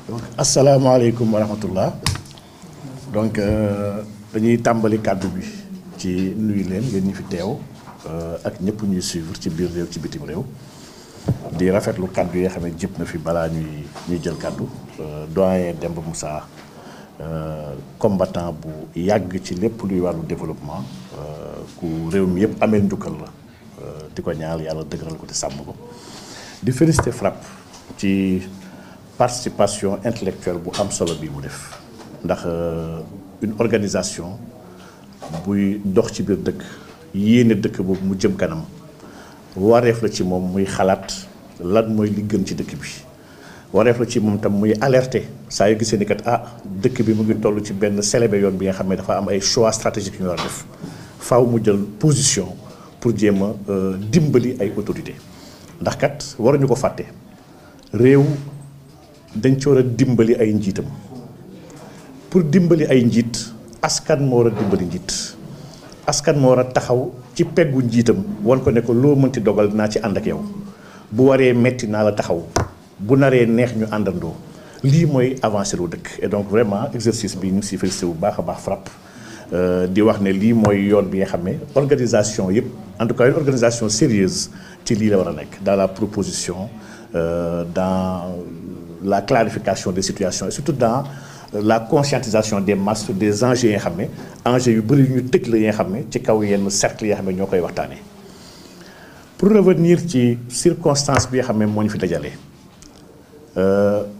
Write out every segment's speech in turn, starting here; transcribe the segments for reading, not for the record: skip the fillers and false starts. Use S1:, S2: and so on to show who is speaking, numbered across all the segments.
S1: donc asalaamaaleykum wa rahmatullah donc dañuy tàmbali kàddu bi ci nuyu leen ngeen ñi fi teew ak ñëpp ñuy suivre ci biir réew ci bitim réew di rafetlu kàddu yi nga xam ne jëpp na fi balaa ñuy jël kàddu doyen Demba Moussa combattant bu yàgg ci lépp luy wàllu développement ku réew mi yëpp amee njukkal la di ko ñaal yàlla dëgëral ko te sàmm ko di féliciter FRAPP ci participation intellectuelle bu am solo bi mu def ndax une organisation buy dox ci biir dëkk yéene dëkk boobu mu jëm kanam wareef la ci moom muy xalaat lan mooy li gën ci dëkk bi wareef la ci moom tam muy alerter saa yu gisee ni kat dëkk bi mu ngi toll ci benn célébé yoon bi nga xam ne dafa am ay choix stratégiques yu ñu war a def faaw mu jël position pour jéem a dimbali ay autorités ndax kat waruñu ko fàtte réew dañ ci war a dimbali ay njiitam pour dimbali ay njiit askan moo war a dimbali njiit askan moo war a taxaw ci peggu njiitam wan ko ne ko loo mënti dogal dinaa ci ànd ak yow bu waree metti naa la taxaw bu naree neex ñu àndandoo lii mooy avancé lu dëkk et donc vraiment exercice bi ñu ngi si félicité bu baax a baax FRAPP di wax ne lii mooy yoon bi nga xam ne organisation yëpp en tout cas une organisation sérieuse ci lii la war a nekk dans la proposition dans la clarification des situations et surtout dans la conscientisation des masses des enjeux yi nga xam ne enjeux yu bëri yu ñu tëj la yi nga xam ne ci kaw yenn cercle yi nga xam ne ñoo koy waxtaanee pour revenir ci circonstance bi nga xam ne moo ñu fi dajalee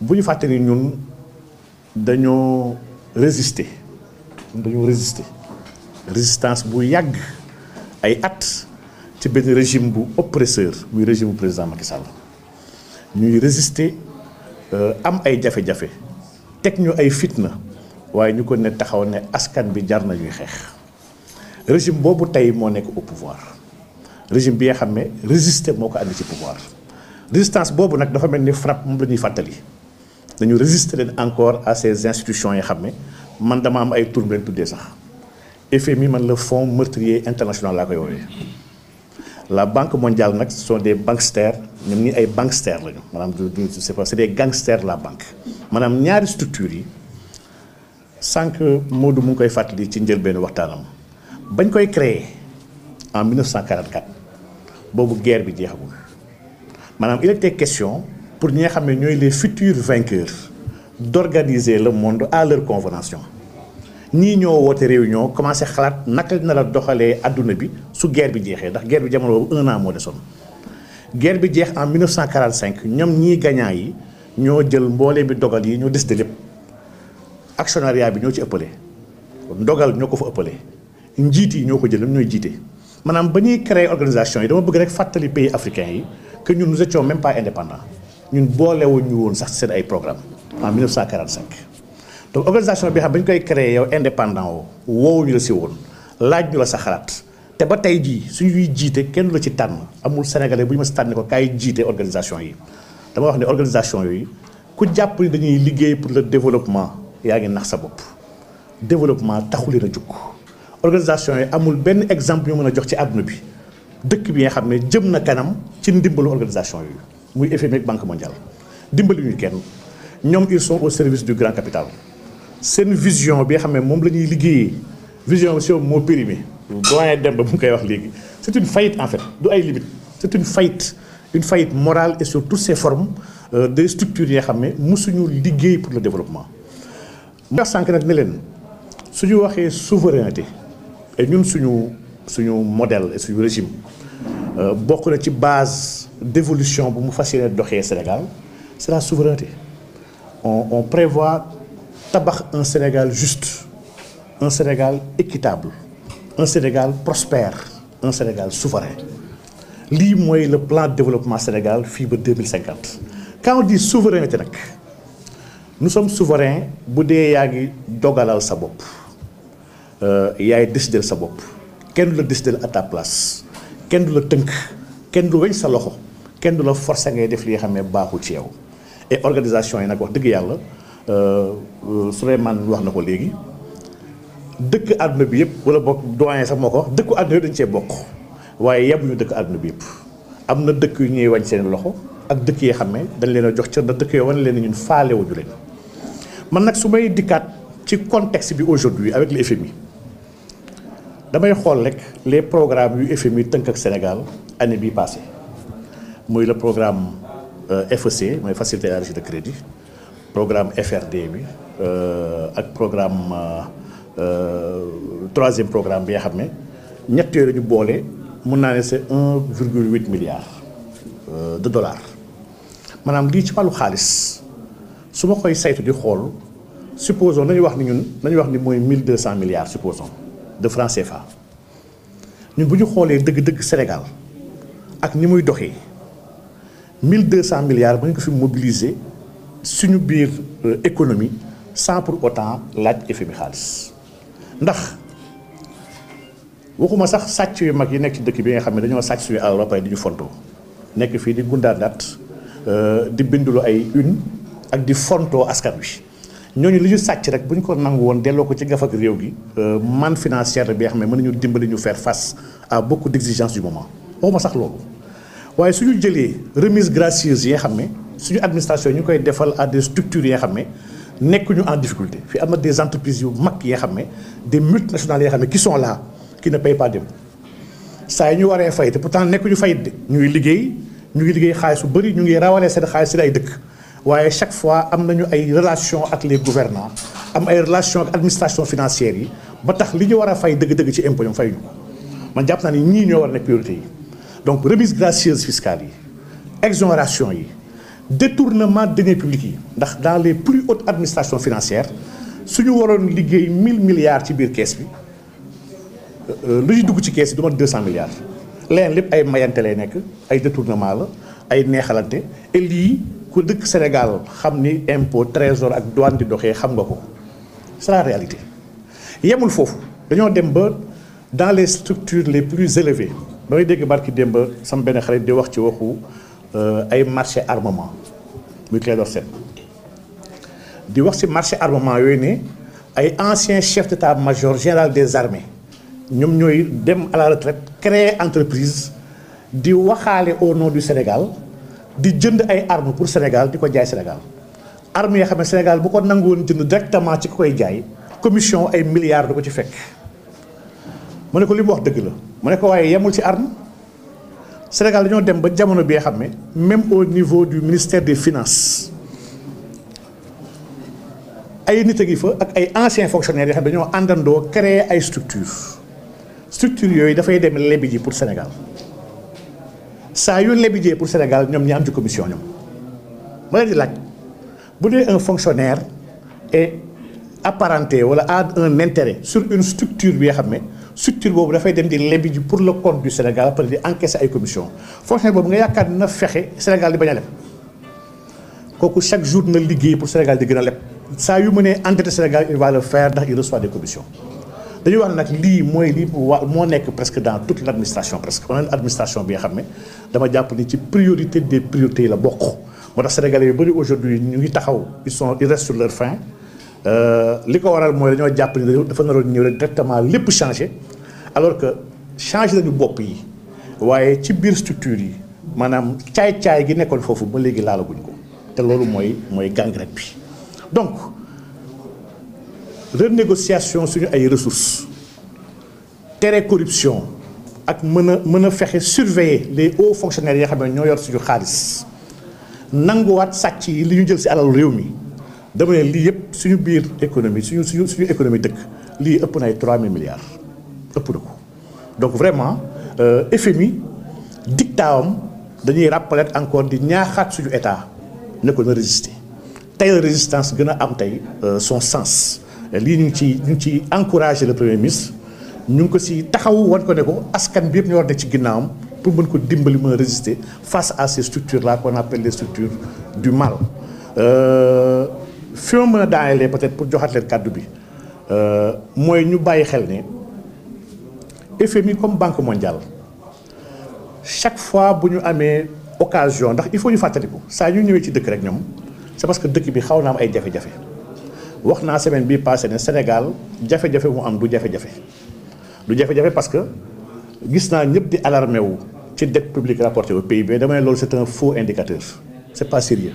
S1: bu ñu fàtte ni ñun dañoo résister résistance bu yàgg ay at ci benn régime bu oppresseur muy régime bu président Macky Sall ñuy résister am ay jafe-jafe teg ñu ay fitna waaye ñu ko ne taxaw ne askan bi jar na ñuy xeex régime boobu tey moo nekk au pouvoir régime bi nga xam ne résister moo ko andi ci pouvoir résistance boobu nag dafa mel ni FRAPP moom la ñuy fàttali dañu résister leen encore à ces institutions yi xam ne man dama am ay tur leen tuddee sax FMI man le fonds meurtrier international laa koy woowee la banque mondiale nag ce sont des banksters ñoom ñi ay banksters lañu maanaam du c'est pas c'est des gangsters la banque maanaam ñaari structures yi sànq Modou mu ngi koy fàttali ci njëlbéenu waxtaanam bañ koy créer en 1944 boobu guerre bi jeexagul maanaam il était question pour ñi nga xam ne ñooy les futurs vainqueurs d'organiser le monde à leur convention ñii ñoo woote réunion commencé xalaat naka na la doxalee adduna bi su guerre bi jeexee ndax guerre bi jamono boobu 1 an moo desoon guerre bi jeex en 1945 ñoom ñii gagnant yi ñoo jël mboolee bi dogal yi ñoo décidé lépp actionnariat bi ñoo ci ëppale ndogal ñoo ko fa ëppale njiit yi ñoo ko jël ñooy jiite maanaam ba ñuy créer organisation yi dama bëgg rek fàttali pays africains yi que ñun nous étions même pas indépendants ñun boolewuñu woon sax seen ay programme en 1945 donc organisation bi xam ba ñu koy créer yow indépendant woowuñu la si woon laaj ñu la sa xalaat te ba tey jii suñuy jiite kenn du la ci tànn amul sénégalais bu ñu ma si tànn ko kaay jiite organisation yi dama wax ne organisation yooyu ku jàpp ni dañuy liggéey pour le développement yaa ngi nax sa bopp développement taxu leen a jóg organisation yi amul benn exemple ñu mën a jox ci àdduna bi dëkk bi nga xam ne jëm na kanam ci ndimbalu organisation yooyu muy FMI ak Banque mondiale dimbali ñu kenn ñoom ils sont au service du grand capital seen vision bi nga xam ne moom la ñuy liggéeyee vision bi moo périmé doyen Demba bu mu koy wax léegi c'est une faillite en fait du ay limite c'est une faillite morale et sur toutes ses formes des structures yi nga xam ne mosuñu liggéey pour le développement. mu wax sànq nag ne leen suñu waxee souveraineté et ñun suñu modèle et suñu régime bokk na ci base d'évolution bu mu fas yéene doxee Sénégal c'est la souveraineté on prévoit tabax un Sénégal juste un Sénégal équitable un Sénégal prospère un Sénégal souverain lii mooy le plan de développement Sénégal fii ba 2050 quand on dit souveraineté nag nous sommes souverains bu dee yaa ngi dogalal sa bopp yaay décider sa bopp kenn du la décider à ta place kenn du la tënk kenn du weñ sa loxo kenn du la forcer ngay def li nga xam ne baaxul ci yow et organisation yi nag wax dëgg yàlla Souleymane wax na ko léegi dëkk àdduna bi yëpp wala bokk doyen sax moo ko wax dëkku àdduna yëpp dañu cee bokk waaye yemuñu dëkk àdduna bi yëpp am na dëkk yu ñuy wañ seen loxo ak dëkk yi xam ne dañ leen a jox cër da dëkk yoo wane leen ñun faalewuñu leen man nag su may dikkaat ci contexte bi aujourd'hui avec le FMI damay xool rek les programmes yu FMI tënk ak Sénégal année bii passée muy le programme FEC mooy facilité élargie de crédit programme FRD bi ak programme troisième programme bi nga xam ne ñett yooyu ñu boole mun naa ne c'est 1,8 milliard de dollars maanaam lii ci wàllu xaalis su ma koy saytu di xool supposons nañu wax ni mooy 1200 milliards supposons de francs CFA ñun bu ñu xoolee dëgg-dëgg Sénégal ak ni muy doxee 1200 milliards ba ñu ko fi mobiliser suñu biir économie sans pour autant laaj FMI xaalis ndax waxuma sax sàcc yu mag yi nekk ci dëkk bi nga xam ne dañoo sàcc suñu alal ba pare di ñu fontoo nekk fii di gundaandaat di bindulu ay une ak di fontoo askan wi ñooñu li ñu sàcc rek bu ñu ko nangu woon delloo ko ci gafak réew gi manne financière bi nga xam ne mën nañu dimbali ñu faire face à beaucoup d'exigences du moment waxuma sax loolu waaye suñu jëlee remise gracieuse yi nga xam ne suñu administration ñu koy defal à des structures yi nga xam ne nekkuñu en difficulté fii am na des entreprises yu mag yi nga xam ne des multinationales yi nga xam ne qui sont là qui ne payent pas d'impôts saa yi ñu waree fay te pourtant nekkuñu fayit de ñu ngi liggéey xaalis bu bëri ñu ngi rawalee seen xaalis si ay dëkk waaye chaque fois am nañu ay relations ak les gouvernants am ay relations ak administration financière yi ba tax li ñu war a fay dëgg-dëgg ci impôt ñoom fayuñu ko man jàpp naa ni ñii ñoo war a nekk priorité yi donc remise gracieuse fiscale yi exonération yi détournement de deniers publics yi ndax dans les plus hautes administrations financières suñu waroon liggéey 1000 milliards ci biir kees bi lu ñu dugg ci kees yi du mat 200 milliards leneen lépp ay mayante lay nekk ay détournement la ay neexalante et lii ku dëkk Sénégal xam ni impôt trésor ak douane di doxee xam nga ko c'est la réalité yemul foofu dañoo dem ba dans les structures les plus élevées damay dégg barki démb sama benn xarit di wax ci waxu ay marché armement muy Clédor Sène di wax ci marché armement yooyu ne ay anciens chefs d'état-major général des armées ñoom ñooy dem à la retraite créer entreprise di waxaale au nom du Sénégal di jënd ay armes pour Sénégal di ko jaay Sénégal armes yoo xam ne Sénégal bu ko nangoon jënd directement ci ko koy jaay commission ay milliards du ko ci fekk mu ne ko li mu wax dëgg la mu ne ko waaye yemul ci arme Sénégal dañoo dem ba jamono bi nga xam ne même au niveau du ministère des finances ay nit a ngi fa ak ay anciens fonctionnaires yoo xam ne dañoo àndandoo créer ay structures yooyu dafay dem lebi ji pour Sénégal saa yu lebi jee pour Sénégal ñoom ñi am ci commission ñoom ma leen di laaj bu dee un fonctionnaire est apparenté wala a un intérêt sur une structure bi nga xam ne structure boobu dafay dem di lebi ji pour le compte du Sénégal après di encaisser ay commission fonctionnaire boobu nga yaakaar na fexe Sénégal di bañ a leb kooku chaque jour na liggéey pour Sénégal di gën a leb saa yu mënee endetté Sénégal il va le faire ndax il reçoit des commissions dañuy wax nag lii mooy lii moo nekk presque dans toute l'administration presque on a une administration bi nga xam ne dama jàpp ni ci priorité des priorités yi la bokk moo tax sénégalais yu bëri aujourd'hui ñu ngi taxaw ils restent sur leur faim li ko waral mooy dañoo jàpp ni dafa naroon ñëw rek directement lépp changé alors que changé nañu bopp yi waaye ci biir structure yi maanaam caay-caay gi nekkoon foofu ba léegi laalaguñ ko te loolu mooy gangrène bi donc renégociation suñu ay ressources tere corruption ak mën a fexe surveiller les hauts fonctionnaires yi nga xam ne ñoo yor suñu xaalis nanguwaat sàcc yi li ñu jël ci alal réew mi dama ne lii yëpp suñu biir économie suñu économie dëkk lii ëpp na ay 3000 milliards ëpp na ko donc vraiment FMI dictatam dañuy rappeler encore di ñaaxaat suñu état ne ko na résister tey la résistance gën a am tey son sens lii ñu ngi ci encourager le premier ministre ñu ngi ko ci taxaw wan ko ne ko askan bi yëpp ñu war nekk ci ginnaawam pour mën ko dimbali mën a résister face à ces structures là qu'on appelle les structures du mal fi ma mën a daanelee peut-être pour joxaat leen kàddu bi mooy ñu bàyyi xel ne FMI comme Banque mondiale chaque fois bu ñu amee occasion ndax il faut ñu fàttaliku saa ñu ñëwee ci dëkk rek ñoom c'est parce que dëkk bi xaw na am ay jafe-jafe wax naa semaine bii passé ne Sénégal jafe-jafe mu am du jafe-jafe parce que gis naa ñëpp di alarmé wu ci dette publique rapportée au PIB dama ne loolu c'est un faux indicateur c'est pas sérieux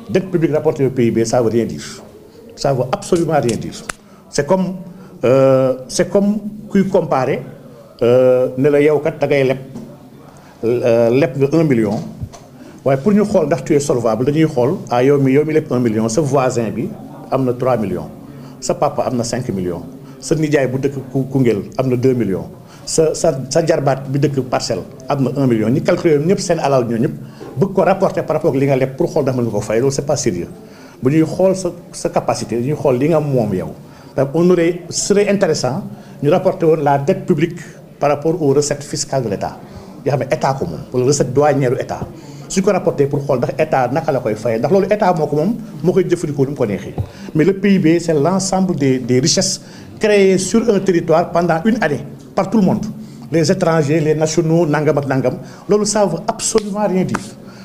S1: dette publique rapportée au PIB ça veut rien dire ça veut absolument rien dire. C'est comme kuy comparer ne la yow kat da ngay leb nga 1 million waaye pour ñu xool ndax tu es solvable dañuy xool yow mi leb 1 million sa voisin bi am na 3 millions sa papa am na 5 millions sa nijaay bu dëkk Koungheul am na 2 millions sa jarbaat bi dëkk Parcelles am na 1 million ñu calculer ñëpp seen alal ñoo ñëpp bëgg ko rapporter par rapport ak li nga leb pour xool ndax mën nga ko fay loolu c'est pas sérieux bu ñuy xool sa capacité dañuy xool li nga moom yow. On serait intéressant ñu rapporter woon la dette publique par rapport aux recettes fiscales de l'État yoo xam ne état ko moom wala recette douanière u état suñ ko rapporter pour xool ndax état naka la koy fayee ndax loolu état moo ko moom moo koy jëfandikoo ni mu ko neexee mais le PIB c'est l'ensemble des richesses créées sur un territoire pendant une année par tout le monde les étrangers les nationaux nangam ak nangam loolu ça veut absolument rien dire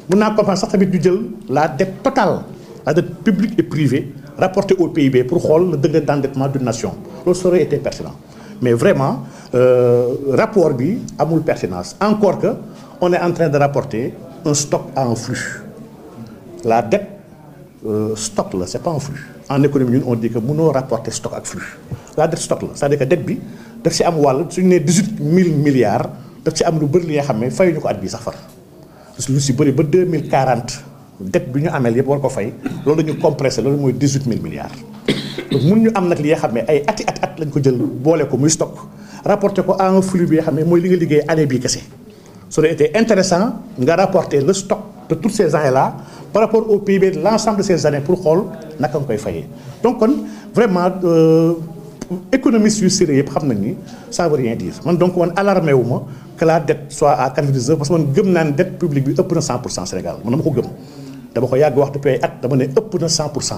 S1: mun naa comprendre sax tamit ñu jël la dette totale la dette publique et privée rapportée au PIB pour xool le degré d'endettement d'une nation loolu ça aurait été pertinent mais vraiment rapport bi amul pertinence encore que on est en train de rapporter un stock à un flux la dette stock la c'est pas un flux en économie ñun on dit que mënoo rapporter stock ak flux la dette stock la c'est-à-dire que dette bi daf ci am wàll suñu nee 18 000 milliards daf ci am lu bëri li nga xam ne fayuñu ko at bii sax far parce que lu ci bëri ba 2040 dette bi ñu ameel yëpp war ko fay loolu la ñu compressé loolu mooy 18 000 milliards donc mun ñu am nag li nga xam ne ay at lañ ko jël boole ko muy stock rapporté ko à un flux bi nga xam ne mooy li nga liggéey année bii kese ça aurait été intéressant nga rapporter le stock de toutes ces années-là par rapport au PIB de l'ensemble de ces années pour xool naka nga koy fayee donc kon vraiment économistes yu sérieux yëpp xam nañ ni ça veut rien dire man donc man alarmé wu ma que la dette soit à 99 parce que man gëm naa ne dette publique bi ëpp na 100% Sénégal man dama ko gëm dama ko yàgg wax depuis ay at dama ne ëpp na 100%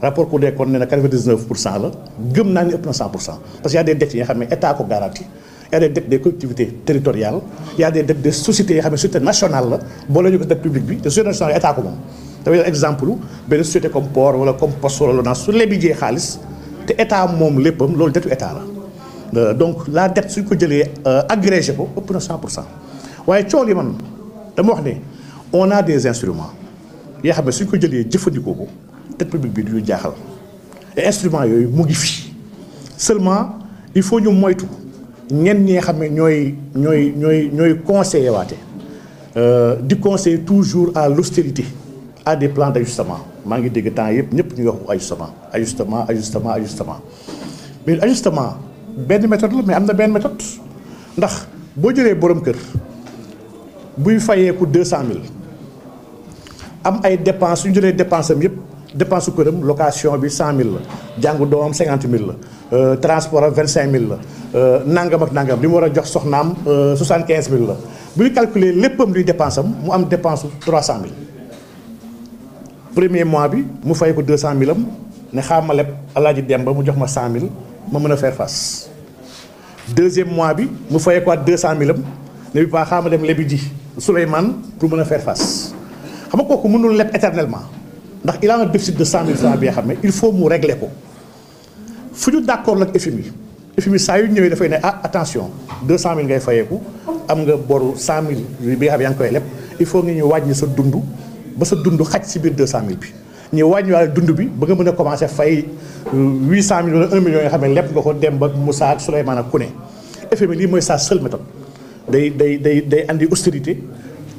S1: rapport Cour des comptes ne na 99% la gëm naa ni ëpp na 100% parce que y a des dettes yi nga xam ne état ko garanti y a des dettes des collectivités territoriales y a des dettes des sociétés yoo xam ne société nationale la boole ñu ko dette publique bi te société nationale état ko moom dafay exemple benn société comme port wala comme poste wala LONASE su lebijee xaalis te état moom léppam loolu dettu état la donc la dette suñ ko jëlee agrégé ko ëpp na 100% waaye coow li man dama wax ne on a des instruments yoo xam ne suñ ko jëlee jëfandikoo ko dette publique bi du ñu jaaxal et instruments yooyu mu ngi fi seulement il faut ñu moytu ñenn ñi nga xam ne ñooy conseiller waate di conseiller toujours à l'austérité à des plans d'ajustement maa ngi dégg temps yëpp ñëpp ñu wax ajustement mais ajustement benn méthode la mais am na benn méthode ndax boo jëlee borom kër buy fayeeku 200000 am ay dépenses su ñu jëlee dépense am yëpp dépense su këram location bi 100000 la jàngu doomam 50000 la transport am 25000 la nangam ak nangam li mu war a jox soxnaam 75000 la bu ñu calculer léppam luy dépense am mu am dépense su 300000 premier mois bi mu fay ko 200000 am ne xaama leb Alaaji Demba mu jox ma 100000 ma mën a faire face deuxième mois bi mu fay ko 200000 am ne bi pas xaama dem lebi ji Souleymane pour mën a faire face xam nga kooku mënul leb éternellement ndax il a un déficit de 100000 francs bi nga xam ne il faut mu régler ko fu ñu d'accord ak FMI saa yu ñëwee dafay ne attention 200000 ngay fayeeku am nga boru 100000 bi nga xam yaa ngi koy leb il faut nga ñu wàññi sa dund ba sa dund xaj si biir 200000 bi ñu wàññiwaale dund bi ba nga mën a commencer fay 800000 wala 1 million yoo xam ne leb nga ko dem ba Moussa ak Souleymane ak ku ne FMI lii mooy sa seule méthode day andi austérité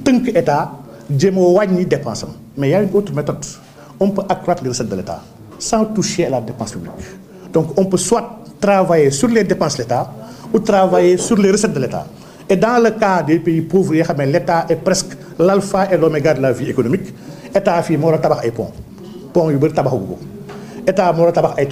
S1: tënk état jéem a wàññi dépense am mais y a une autre méthode on peut accroître les recettes de l'État sans toucher à la dépense publique donc on peut soit travailler sur les dépenses de l'État ou travailler sur les recettes de l'État et dans le cas des pays pauvres yoo xam ne l'État est presque l'alpha et l'oméga de la vie économique état fii moo war a tabax ay pont yu bëri tabaxagu ko état moo war a tabax ay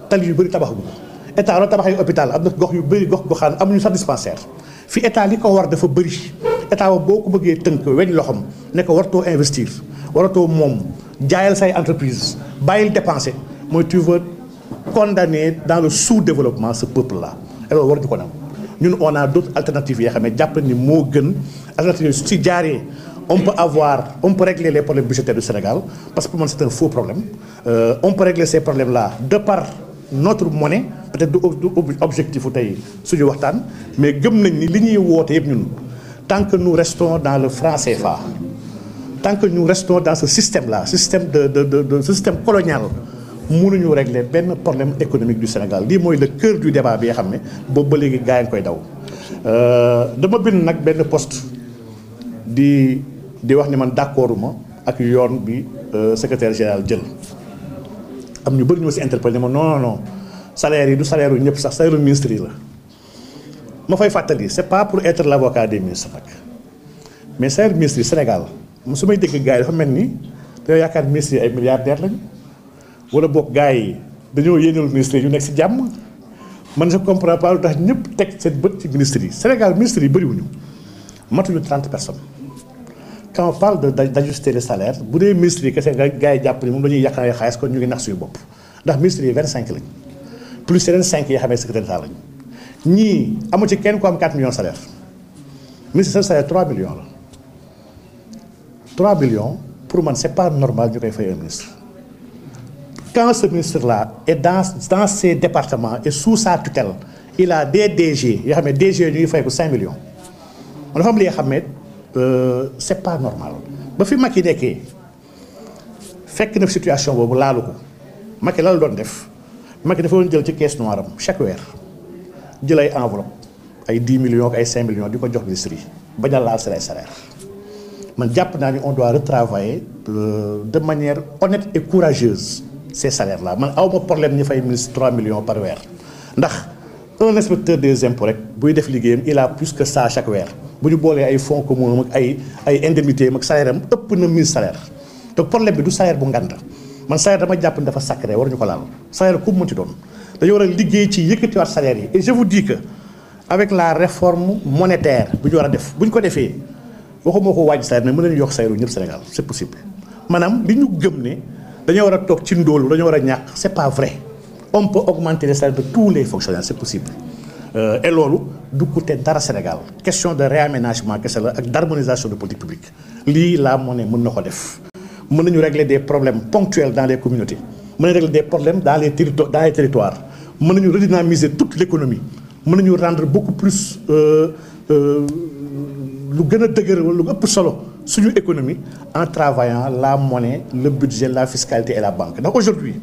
S1: tali yu bëri tabaxagu ko état war a tabax ay hôpital am na gox yu bëri gox-goxaan amuñu sax dispensaire fi état li ko war dafa bëri état boo ko bëggee tënk weñ loxom ne ko wartoo investir waratoo moom jaayal say entreprise bàyyil dépenser mooy tu veux condamner dans le sous-développement ce peuple là alors war ñu ko nam ñun on a d'autres alternatives yoo xam ne jàpp ni moo gën alternatives su ci jaaree on peut régler les problèmes budgétaires du Sénégal parce que pour man c'est un faux problème on peut régler ces problèmes là de par notre monnaie peut-être du objectif u tey suñu waxtaan mais gëm nañ ni li ñuy woote yëpp ñun tant que nous restons dans le franc CFA tant que nous restons dans ce système là système de ce système colonial mënuñu régler benn problème économique du Sénégal lii mooy le cœur du débat bi nga xam ne boobu ba léegi gaa ngi koy daw. dama bind nag benn poste di wax ni man d'accorduma ak yoon bi secrétaire général jël am ñu bëri ñoo si interpellé ma non non non salaire yi du salaire yu ñëpp sax salaire yu ministre yi la. ma fay fàttali c'est pas pour être l'avocat des ministres nag mais salaire ministre yi Sénégal su may dégg gars yi dafa mel ni dañoo yaakaar ministres yi ay milliardaires lañu wala boog gars yi dañoo yéenal ministres yi ñu nekk si jàmm. man je comprends pas lu tax ñëpp teg seen bët ci ministres yi Sénégal ministres yi bëriwuñu matuñu 30 personnes quand on parle d'ajuster les salaires bu dee ministres yi kese gars yi jàpp ni moom dañuy yàq ay xaalis kon ñu ngi nax suñu bopp ndax ministres yi 25 lañ plus yeneen 5 yi xamee secrétaire d'État lañ ñii amu ci kenn ko am 4 millions salaire ministre seen salaire 3 millions la 3 millions pour man c'est pas normal ñu koy fay un ministre. Quand ce ministre-là est dans ses départements et sous sa tutelle il a des DG yoo xam ne DG ñu ngi fay ko 5 millions man dafa am li nga xam ne c'est pas normal ba fi Macky nekkee fekk na situation boobu laalu ko Macky la doon def Macky dafa doon jël ci caisse noire am chaque weer jël ay enveloppe ay 10 millions ak ay 5 millions di ko jox ministre yi bañ a laal seen salaire man jàpp naa ni on doit retravailler de manière honnête et courageuse ces salaires là man awma problème ñi fay ministre 3 millions par weer ndax un inspecteur des impôts rek buy def liggéeyam il a plus que ça chaque weer bu ñu boolee ay fonds communs ak ay indemnités ak salaire am ëpp na 1000 salaire donc problème bi du salaire bu nganda man salaire dama jàpp ni dafa sacré waruñu ko laal salaire ku mu mënti doon dañoo war a liggéey ci yëkkatiwaat salaire yi et je vous dis que avec la réforme monétaire bu ñu war a def bu ñu ko defee waxuma ko wàññi salaire mais mën nañu yokk salaire yu ñëpp Sénégal c'est possible maanaam li ñu gëm ne dañoo war a toog ci ndóolu dañoo war a ñàkk c'est pas vrai on peut augmenter les salaires de tous les fonctionnaires c'est possible et loolu du coûter dara Sénégal question de réaménagement kese la ak d'harmonisation de politique publique lii la monnaie mën na ko def mën nañu régler des problèmes ponctuels dans les communautés mën nañu régler des problèmes dans les territoires mën nañu redynamiser toute l'économie mën nañu rendre beaucoup plus lu gën a dëgër wala lu ëpp solo suñu économie en travaillant la monnaie le budget la fiscalité et la banque donc aujourd'hui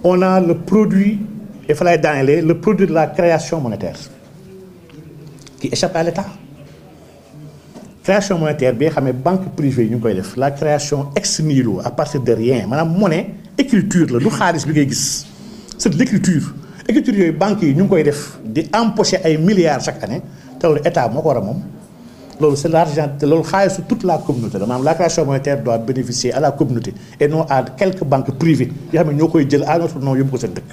S1: on a le produit et fa lay daanelee le produit de la création monétaire qui échappe à l'État création monétaire bi nga xam ne banque privée yi ñu ngi koy def la création ex nihilo à partir de rien maanaam monnaie écriture la du xaalis bi ngay gis c'est de l'écriture yooyu banques yi ñu ngi koy def di empocher ay milliards chaque année te loolu état moo ko war a moom loolu c'est l'argent te loolu xaalisu toute la communauté la maanaam la création monétaire doit bénéficier à la communauté et non à quelques banques privées yoo xam ne ñoo koy jël à notre nom yóbbu ko seen dëkk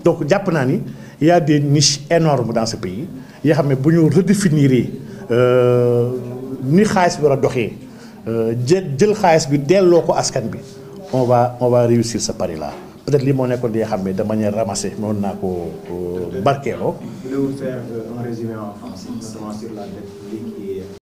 S1: donc jàpp naa ni il y a des niches énormes dans ce pays yoo xam ne bu ñu redéfinir ni xaalis bi war a doxee jël xaalis bi delloo ko askan bi on va réussir ce pari là peut-être lii moo nekkoon di nga xam ne de manière ramassée noonu naa ko barkeeloo.
S2: Je voulais vous faire un résumé en français, notamment sur la dette publique